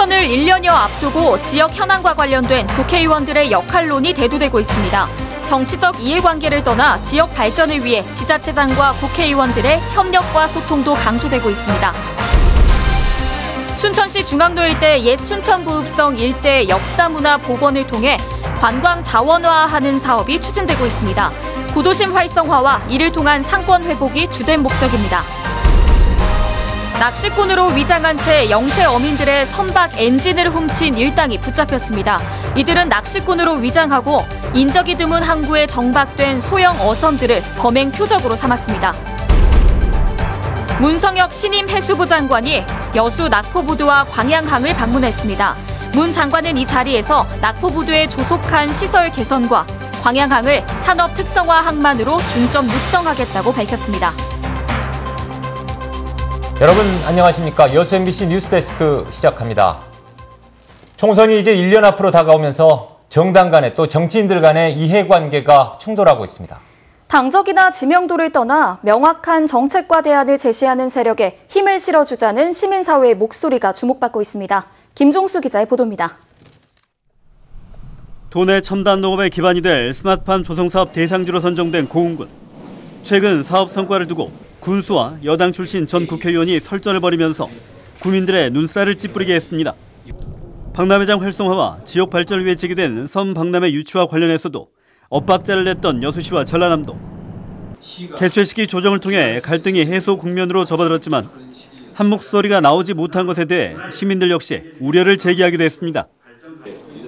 총선을 1년여 앞두고 지역 현안과 관련된 국회의원들의 역할론이 대두되고 있습니다. 정치적 이해관계를 떠나 지역 발전을 위해 지자체장과 국회의원들의 협력과 소통도 강조되고 있습니다. 순천시 중앙로 일대 옛 순천부읍성 일대 역사문화 복원을 통해 관광 자원화하는 사업이 추진되고 있습니다. 구도심 활성화와 이를 통한 상권 회복이 주된 목적입니다. 낚시꾼으로 위장한 채 영세 어민들의 선박 엔진을 훔친 일당이 붙잡혔습니다. 이들은 낚시꾼으로 위장하고 인적이 드문 항구에 정박된 소형 어선들을 범행 표적으로 삼았습니다. 문성혁 신임 해수부 장관이 여수 낙포부두와 광양항을 방문했습니다. 문 장관은 이 자리에서 낙포부두에 조속한 시설 개선과 광양항을 산업 특성화 항만으로 중점 육성하겠다고 밝혔습니다. 여러분 안녕하십니까? 여수 MBC 뉴스데스크 시작합니다. 총선이 이제 1년 앞으로 다가오면서 정당 간에 또 정치인들 간의 이해관계가 충돌하고 있습니다. 당적이나 지명도를 떠나 명확한 정책과 대안을 제시하는 세력에 힘을 실어주자는 시민사회의 목소리가 주목받고 있습니다. 김종수 기자의 보도입니다. 도내 첨단 농업의 기반이 될 스마트팜 조성사업 대상지로 선정된 고흥군. 최근 사업 성과를 두고 군수와 여당 출신 전 국회의원이 설전을 벌이면서 구민들의 눈살을 찌푸리게 했습니다. 박람회장 활성화와 지역 발전을 위해 제기된 섬 박람회 유치와 관련해서도 엇박자를 냈던 여수시와 전라남도. 개최 시기 조정을 통해 갈등이 해소 국면으로 접어들었지만 한 목소리가 나오지 못한 것에 대해 시민들 역시 우려를 제기하기도 했습니다.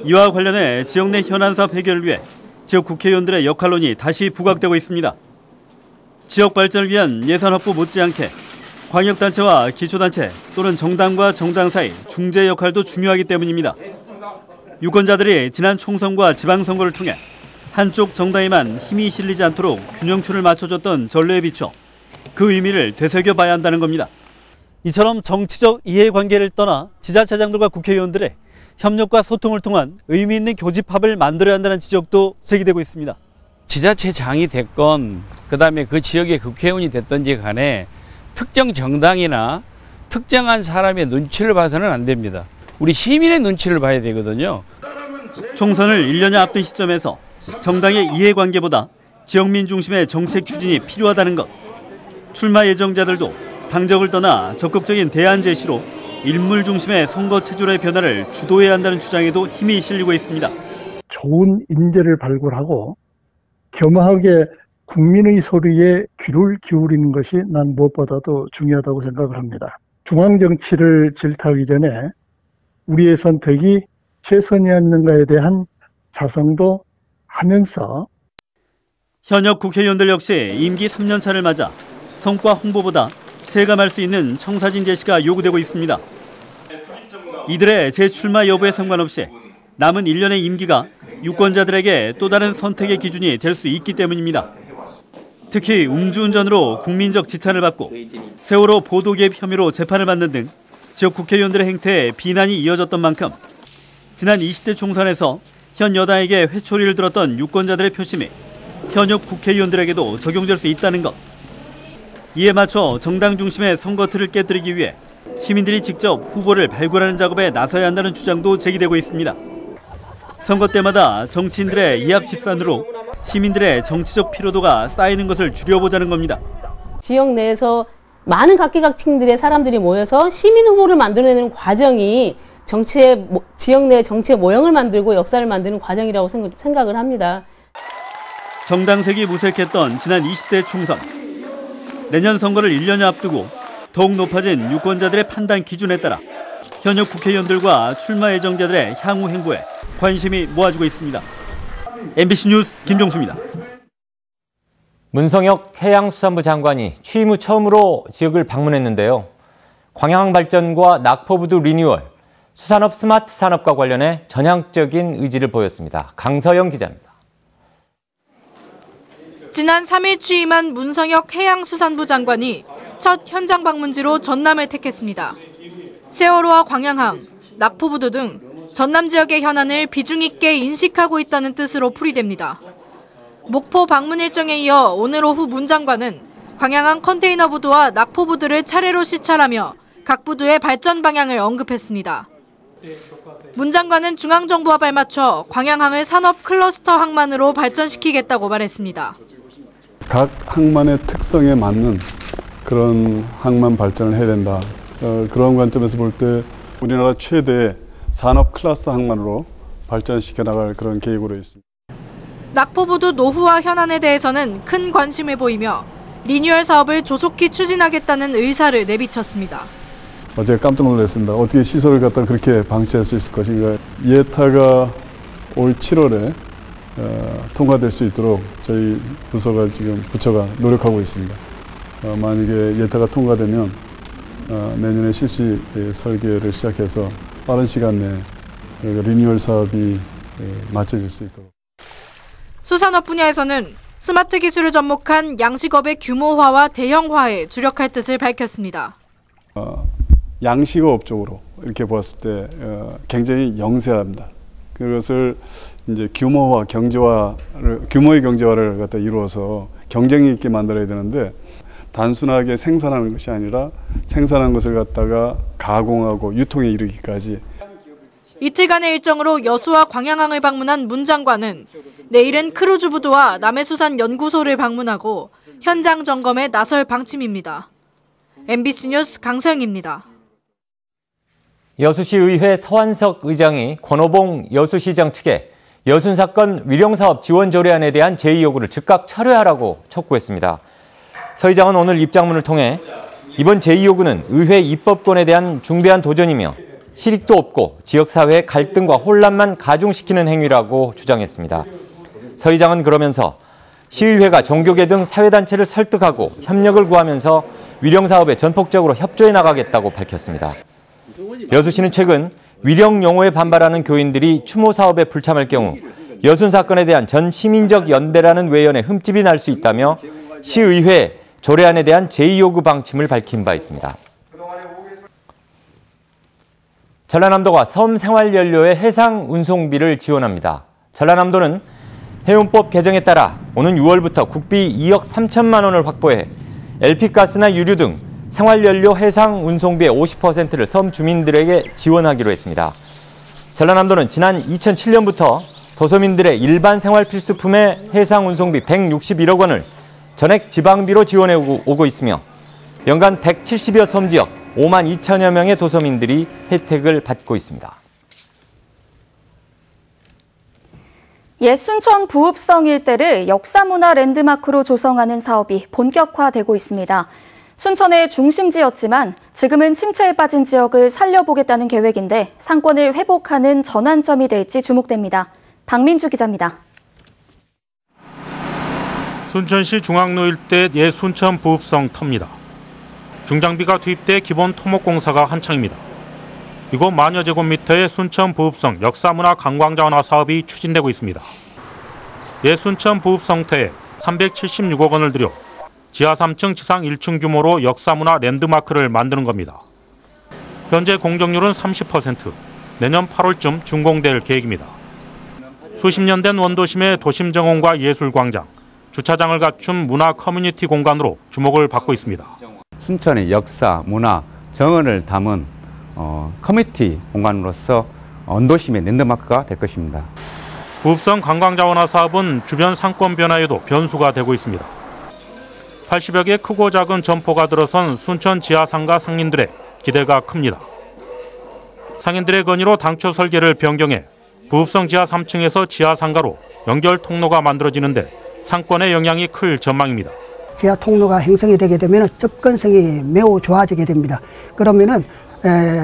이와 관련해 지역 내 현안 사업 해결을 위해 지역 국회의원들의 역할론이 다시 부각되고 있습니다. 지역 발전을 위한 예산 확보 못지않게 광역단체와 기초단체 또는 정당과 정당 사이 중재 역할도 중요하기 때문입니다. 유권자들이 지난 총선과 지방선거를 통해 한쪽 정당에만 힘이 실리지 않도록 균형추를 맞춰줬던 전례에 비춰 그 의미를 되새겨봐야 한다는 겁니다. 이처럼 정치적 이해관계를 떠나 지자체장들과 국회의원들의 협력과 소통을 통한 의미 있는 교집합을 만들어야 한다는 지적도 제기되고 있습니다. 지자체장이 됐건 그다음에 그 지역의 국회의원이 됐든지 간에 특정 정당이나 특정한 사람의 눈치를 봐서는 안 됩니다. 우리 시민의 눈치를 봐야 되거든요. 총선을 1년여 앞둔 시점에서 정당의 이해관계보다 지역민 중심의 정책 추진이 필요하다는 것. 출마 예정자들도 당적을 떠나 적극적인 대안 제시로 인물 중심의 선거 체질의 변화를 주도해야 한다는 주장에도 힘이 실리고 있습니다. 좋은 인재를 발굴하고 겸허하게 국민의 소리에 귀를 기울이는 것이 난 무엇보다도 중요하다고 생각을 합니다. 중앙정치를 질타하기 전에 우리의 선택이 최선이었는가에 대한 자성도 하면서 현역 국회의원들 역시 임기 3년 차를 맞아 성과 홍보보다 체감할 수 있는 청사진 제시가 요구되고 있습니다. 이들의 재출마 여부에 상관없이 남은 1년의 임기가 유권자들에게 또 다른 선택의 기준이 될 수 있기 때문입니다. 특히 음주운전으로 국민적 지탄을 받고 세월호 보도 개입 혐의로 재판을 받는 등 지역 국회의원들의 행태에 비난이 이어졌던 만큼 지난 20대 총선에서 현 여당에게 회초리를 들었던 유권자들의 표심이 현역 국회의원들에게도 적용될 수 있다는 것. 이에 맞춰 정당 중심의 선거 틀을 깨뜨리기 위해 시민들이 직접 후보를 발굴하는 작업에 나서야 한다는 주장도 제기되고 있습니다. 선거 때마다 정치인들의 이합 집산으로 시민들의 정치적 피로도가 쌓이는 것을 줄여보자는 겁니다. 지역 내에서 많은 각계각층들의 사람들이 모여서 시민 후보를 만들어내는 과정이 지역 내 정치의 모형을 만들고 역사를 만드는 과정이라고 생각을 합니다. 정당색이 무색했던 지난 20대 총선. 내년 선거를 1년여 앞두고 더욱 높아진 유권자들의 판단 기준에 따라 현역 국회의원들과 출마 예정자들의 향후 행보에 관심이 모아지고 있습니다. MBC 뉴스 김종수입니다. 문성혁 해양수산부 장관이 취임 후 처음으로 지역을 방문했는데요. 광양항 발전과 낙포부두 리뉴얼, 수산업 스마트 산업과 관련해 전향적인 의지를 보였습니다. 강서영 기자입니다. 지난 3일 취임한 문성혁 해양수산부 장관이 첫 현장 방문지로 전남을 택했습니다. 세월호와 광양항, 낙포부두 등 전남 지역의 현안을 비중 있게 인식하고 있다는 뜻으로 풀이됩니다. 목포 방문 일정에 이어 오늘 오후 문 장관은 광양항 컨테이너 부두와 낙포부두를 차례로 시찰하며 각 부두의 발전 방향을 언급했습니다. 문 장관은 중앙정부와 발맞춰 광양항을 산업 클러스터 항만으로 발전시키겠다고 말했습니다. 각 항만의 특성에 맞는 그런 항만 발전을 해야 된다. 그런 관점에서 볼 때 우리나라 최대의 산업 클러스터 항만으로 발전시켜 나갈 그런 계획으로 있습니다. 낙포부두 노후화 현안에 대해서는 큰 관심을 보이며 리뉴얼 사업을 조속히 추진하겠다는 의사를 내비쳤습니다. 어제 깜짝 놀랐습니다. 어떻게 시설을 갖다 그렇게 방치할 수 있을 것인가. 예타가 올 7월에 통과될 수 있도록 저희 부처가 노력하고 있습니다. 만약에 예타가 통과되면 내년에 실시 설계를 시작해서 빠른 시간 내에 리뉴얼 사업이 마쳐질 수 있도록. 수산업 분야에서는 스마트 기술을 접목한 양식업의 규모화와 대형화에 주력할 뜻을 밝혔습니다. 양식업 쪽으로 이렇게 보았을 때 굉장히 영세합니다. 그것을 이제 규모의 경제화를 갖다 이루어서 경쟁력 있게 만들어야 되는데 단순하게 생산하는 것이 아니라 생산한 것을 갖다가 가공하고 유통에 이르기까지. 이틀간의 일정으로 여수와 광양항을 방문한 문 장관은 내일은 크루즈부두와 남해수산연구소를 방문하고 현장 점검에 나설 방침입니다. MBC 뉴스 강서영입니다. 여수시의회 서한석 의장이 권오봉 여수시장 측에 여순 사건 위령사업 지원 조례안에 대한 제의 요구를 즉각 철회하라고 촉구했습니다. 서 의장은 오늘 입장문을 통해 이번 제의 요구는 의회 입법권에 대한 중대한 도전이며 실익도 없고 지역사회의 갈등과 혼란만 가중시키는 행위라고 주장했습니다. 서 의장은 그러면서 시의회가 종교계 등 사회단체를 설득하고 협력을 구하면서 위령사업에 전폭적으로 협조해 나가겠다고 밝혔습니다. 여수시는 최근 위령 용어에 반발하는 교인들이 추모 사업에 불참할 경우 여순 사건에 대한 전 시민적 연대라는 외연에 흠집이 날 수 있다며 시의회에 조례안에 대한 제의 요구 방침을 밝힌 바 있습니다. 전라남도가 섬 생활연료의 해상 운송비를 지원합니다. 전라남도는 해운법 개정에 따라 오는 6월부터 국비 2억 3천만 원을 확보해 LP가스나 유류 등 생활연료 해상 운송비의 50%를 섬 주민들에게 지원하기로 했습니다. 전라남도는 지난 2007년부터 도서민들의 일반 생활 필수품의 해상 운송비 161억 원을 전액 지방비로 지원해 오고 있으며 연간 170여 섬 지역 5만 2천여 명의 도서민들이 혜택을 받고 있습니다. 옛 순천 부읍성 일대를 역사문화 랜드마크로 조성하는 사업이 본격화되고 있습니다. 순천의 중심지였지만 지금은 침체에 빠진 지역을 살려보겠다는 계획인데 상권을 회복하는 전환점이 될지 주목됩니다. 박민주 기자입니다. 순천시 중앙로 일대 옛 순천 부읍성 터입니다. 중장비가 투입돼 기본 토목공사가 한창입니다. 이곳 만여 제곱미터의 순천 부읍성 역사문화 관광자원화 사업이 추진되고 있습니다. 옛 순천 부읍성터에 376억 원을 들여 지하 3층, 지상 1층 규모로 역사문화 랜드마크를 만드는 겁니다. 현재 공정률은 30%, 내년 8월쯤 준공될 계획입니다. 수십 년 된 원도심의 도심정원과 예술광장, 주차장을 갖춘 문화 커뮤니티 공간으로 주목을 받고 있습니다. 순천의 역사, 문화, 정원을 담은 커뮤니티 공간으로서 원도심의 랜드마크가 될 것입니다. 부읍성 관광자원화 사업은 주변 상권 변화에도 변수가 되고 있습니다. 80여 개 크고 작은 점포가 들어선 순천 지하상가 상인들의 기대가 큽니다. 상인들의 건의로 당초 설계를 변경해 부읍성 지하 3층에서 지하상가로 연결 통로가 만들어지는데 상권의 영향이 클 전망입니다. 지하 통로가 형성이 되게 되면 접근성이 매우 좋아지게 됩니다. 그러면은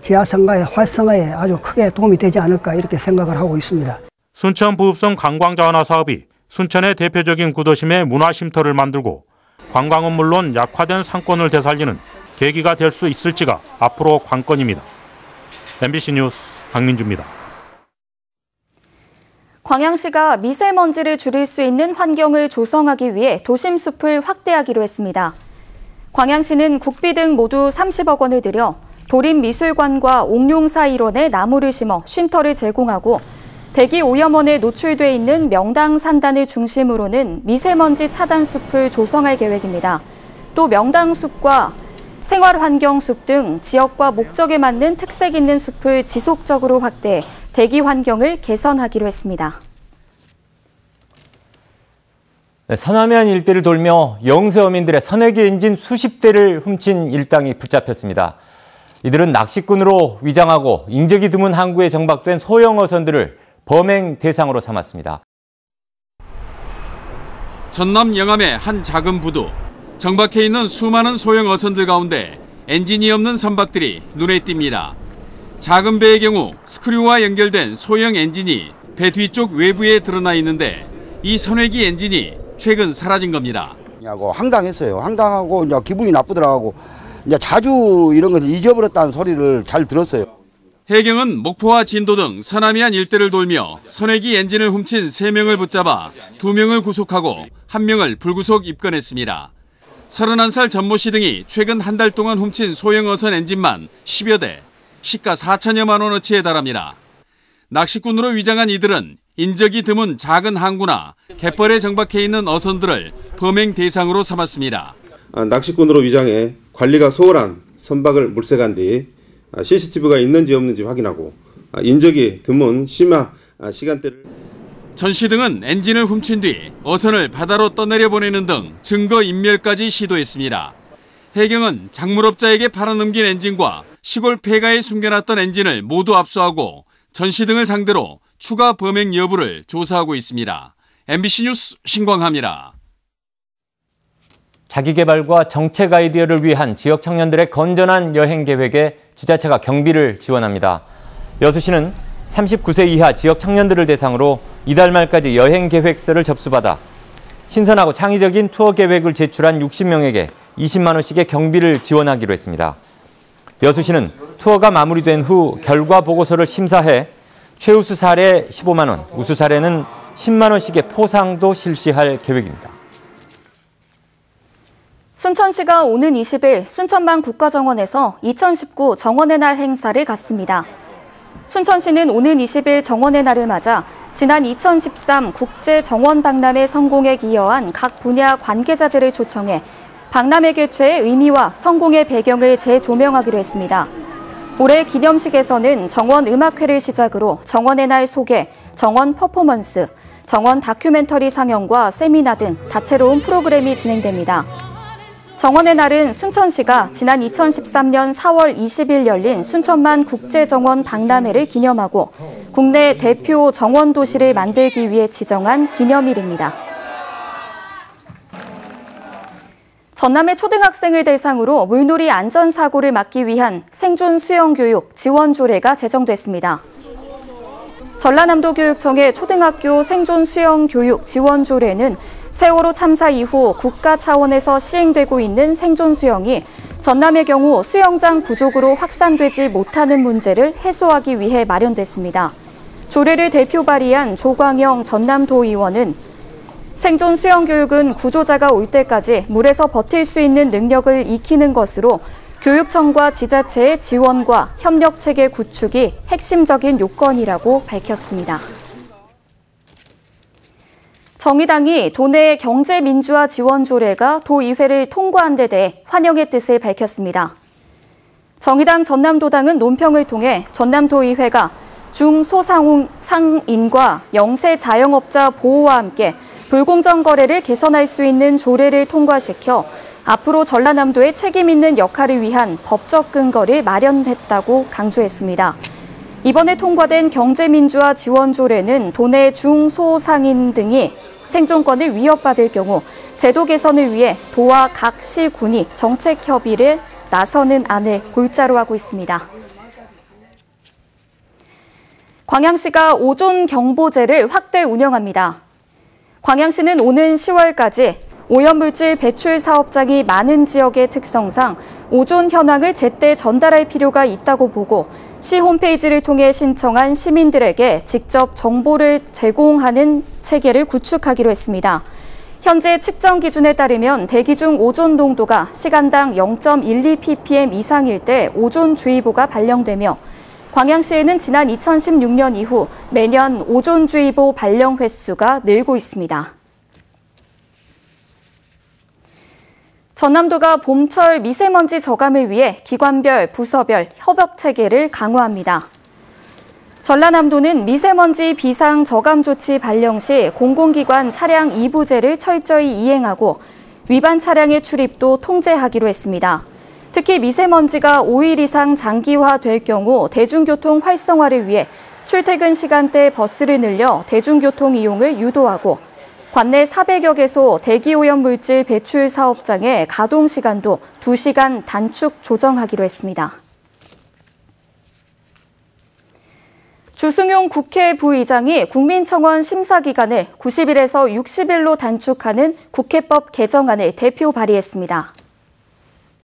지하상가의 활성화에 아주 크게 도움이 되지 않을까 이렇게 생각을 하고 있습니다. 순천 부읍성 관광자원화 사업이 순천의 대표적인 구도심에 문화쉼터를 만들고 관광은 물론 약화된 상권을 되살리는 계기가 될 수 있을지가 앞으로 관건입니다. MBC 뉴스 박민주입니다. 광양시가 미세먼지를 줄일 수 있는 환경을 조성하기 위해 도심 숲을 확대하기로 했습니다. 광양시는 국비 등 모두 30억 원을 들여 도림미술관과 옥룡사 일원에 나무를 심어 쉼터를 제공하고 대기 오염원에 노출돼 있는 명당 산단을 중심으로는 미세먼지 차단 숲을 조성할 계획입니다. 또 명당 숲과 생활환경숲 등 지역과 목적에 맞는 특색 있는 숲을 지속적으로 확대해 대기 환경을 개선하기로 했습니다. 서남해안 일대를 돌며 영세 어민들의 선회기 엔진 수십 대를 훔친 일당이 붙잡혔습니다. 이들은 낚시꾼으로 위장하고 인적이 드문 항구에 정박된 소형 어선들을 범행 대상으로 삼았습니다. 전남 영암의 한 작은 부두. 정박해 있는 수많은 소형 어선들 가운데 엔진이 없는 선박들이 눈에 띕니다. 작은 배의 경우 스크류와 연결된 소형 엔진이 배 뒤쪽 외부에 드러나 있는데 이 선회기 엔진이 최근 사라진 겁니다. 황당했어요. 황당하고 이제 기분이 나쁘더라고. 이제 자주 이런 것을 잊어버렸다는 소리를 잘 들었어요. 해경은 목포와 진도 등 서남해안 일대를 돌며 선회기 엔진을 훔친 3명을 붙잡아 2명을 구속하고 1명을 불구속 입건했습니다. 31살 전모 씨 등이 최근 한 달 동안 훔친 소형 어선 엔진만 10여 대, 시가 4천여만 원어치에 달합니다. 낚시꾼으로 위장한 이들은 인적이 드문 작은 항구나 갯벌에 정박해 있는 어선들을 범행 대상으로 삼았습니다. 낚시꾼으로 위장해 관리가 소홀한 선박을 물색한 뒤 CCTV가 있는지 없는지 확인하고 인적이 드문 심야 시간대를 전 씨 등은 엔진을 훔친 뒤 어선을 바다로 떠내려 보내는 등 증거 인멸까지 시도했습니다. 해경은 작물업자에게 팔아넘긴 엔진과 시골 폐가에 숨겨놨던 엔진을 모두 압수하고 전 씨 등을 상대로 추가 범행 여부를 조사하고 있습니다. MBC 뉴스 신광하입니다. 자기개발과 정책 아이디어를 위한 지역 청년들의 건전한 여행 계획에 지자체가 경비를 지원합니다. 여수시는 39세 이하 지역 청년들을 대상으로 이달 말까지 여행 계획서를 접수받아 신선하고 창의적인 투어 계획을 제출한 60명에게 20만 원씩의 경비를 지원하기로 했습니다. 여수시는 투어가 마무리된 후 결과 보고서를 심사해 최우수 사례 15만 원, 우수 사례는 10만 원씩의 포상도 실시할 계획입니다. 순천시가 오는 20일 순천만 국가정원에서 2019 정원의 날 행사를 갖습니다. 순천시는 오는 20일 정원의 날을 맞아 지난 2013 국제정원박람회 성공에 기여한 각 분야 관계자들을 초청해 박람회 개최의 의미와 성공의 배경을 재조명하기로 했습니다. 올해 기념식에서는 정원 음악회를 시작으로 정원의 날 소개, 정원 퍼포먼스, 정원 다큐멘터리 상영과 세미나 등 다채로운 프로그램이 진행됩니다. 정원의 날은 순천시가 지난 2013년 4월 20일 열린 순천만 국제정원 박람회를 기념하고 국내 대표 정원 도시를 만들기 위해 지정한 기념일입니다. 전남의 초등학생을 대상으로 물놀이 안전사고를 막기 위한 생존 수영교육 지원 조례가 제정됐습니다. 전라남도 교육청의 초등학교 생존 수영 교육 지원 조례는 세월호 참사 이후 국가 차원에서 시행되고 있는 생존 수영이 전남의 경우 수영장 부족으로 확산되지 못하는 문제를 해소하기 위해 마련됐습니다. 조례를 대표 발의한 조광영 전남도의원은 생존 수영 교육은 구조자가 올 때까지 물에서 버틸 수 있는 능력을 익히는 것으로 교육청과 지자체의 지원과 협력체계 구축이 핵심적인 요건이라고 밝혔습니다. 정의당이 도내 경제민주화 지원 조례가 도의회를 통과한 데 대해 환영의 뜻을 밝혔습니다. 정의당 전남도당은 논평을 통해 전남도의회가 중소상인과 영세 자영업자 보호와 함께 불공정 거래를 개선할 수 있는 조례를 통과시켜 앞으로 전라남도의 책임 있는 역할을 위한 법적 근거를 마련했다고 강조했습니다. 이번에 통과된 경제민주화 지원 조례는 도내 중소상인 등이 생존권을 위협받을 경우 제도 개선을 위해 도와 각 시, 군이 정책 협의를 나서는 안을 골자로 하고 있습니다. 광양시가 오존 경보제를 확대 운영합니다. 광양시는 오는 10월까지 오염물질 배출 사업장이 많은 지역의 특성상 오존 현황을 제때 전달할 필요가 있다고 보고 시 홈페이지를 통해 신청한 시민들에게 직접 정보를 제공하는 체계를 구축하기로 했습니다. 현재 측정 기준에 따르면 대기 중 오존 농도가 시간당 0.12ppm 이상일 때 오존주의보가 발령되며 광양시에는 지난 2016년 이후 매년 오존주의보 발령 횟수가 늘고 있습니다. 전남도가 봄철 미세먼지 저감을 위해 기관별, 부서별 협업 체계를 강화합니다. 전라남도는 미세먼지 비상 저감 조치 발령 시 공공기관 차량 이부제를 철저히 이행하고 위반 차량의 출입도 통제하기로 했습니다. 특히 미세먼지가 5일 이상 장기화될 경우 대중교통 활성화를 위해 출퇴근 시간대 버스를 늘려 대중교통 이용을 유도하고 관내 400여 개소 대기오염물질 배출 사업장의 가동 시간도 2시간 단축 조정하기로 했습니다. 주승용 국회 부의장이 국민청원 심사 기간을 90일에서 60일로 단축하는 국회법 개정안을 대표 발의했습니다.